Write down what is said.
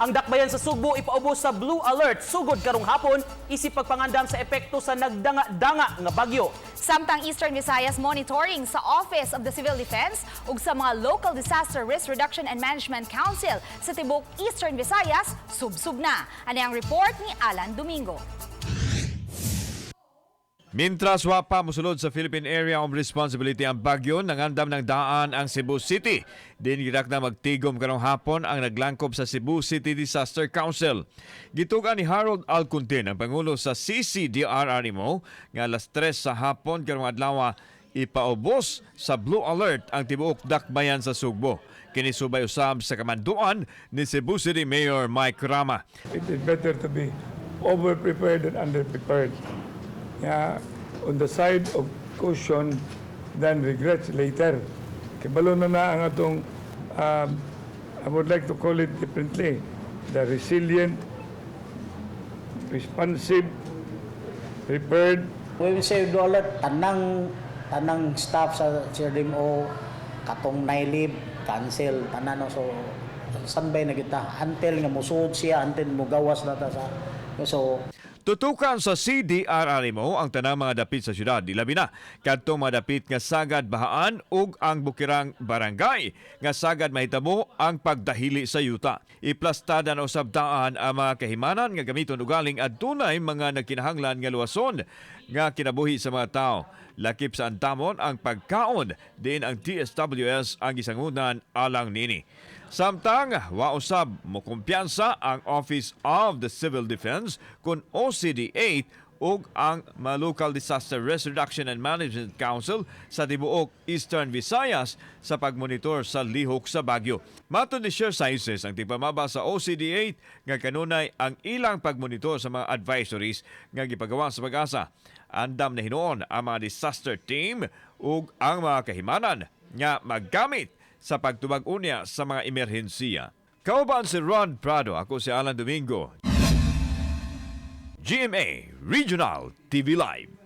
Ang dakbayan sa Sugbo ipaubos sa Blue Alert sugod karong hapon isip pagpangandam sa epekto sa nagdanga-danga nga bagyo. Samtang Eastern Visayas monitoring sa Office of the Civil Defense ug sa mga Local Disaster Risk Reduction and Management Council sa tibok Eastern Visayas subsub na. Ani ang report ni Alan Domingo. Mintras wa pa mosulod sa Philippine Area of Responsibility ang bagyo, nangandam ng daan ang Cebu City. Din gidak na magtigom karong hapon ang naglangkob sa Cebu City Disaster Council. Gitugan ni Harold Alcuntin, ang Pangulo sa CCDRRMO, nga alas 3 sa hapon karong adlaw ipaubos sa Blue Alert ang tibuok dakbayan sa Sugbo. Kinisubay usab sa kamanduan ni Cebu City Mayor Mike Rama. It is better to be over-prepared than under-prepared. Yeah, on the side of caution than regrets later. Kibalo na ang atong, I would like to call it differently, the resilient, responsive, prepared. We will say do alert tanang staff sa CRDMO katong nailib cancel tanan no, so standby na kita until nga musud siya until mugawas na ta sa so Tutukan sa CDRRMO ang tanang mga dapit sa syudad. Ilabi na kadtong mga dapit nga sagad bahaan ug ang bukirang barangay nga sagad mahitabo ang pagdahili sa yuta. Iplastada na usab daan ang mga kahimanan nga gamiton ugaling adunay mga nagkinahanglan nga luwason nga kinabuhi sa mga tao. Lakip sa antamon ang pagkaon din ang TSWS ang gisangunan alang nini. Samtang wa usab mo kumpiyansa ang Office of the Civil Defense kun OCD-8 ug ang Local Disaster Risk Reduction and Management Council sa tibuok Eastern Visayas sa pagmonitor sa lihok sa bagyo. Matod ni Share Sciences ang tigpamaba sa OCD-8 nga kanunay ang ilang pagmonitor sa mga advisories nga gipagawa sa pag-asa. Andam na hinuon ang mga disaster team ug ang mga kahimanan nga maggamit sa pagtubag unya sa mga emerhensiya. Kauban si Ron Prado, ako si Alan Domingo. GMA Regional TV Live.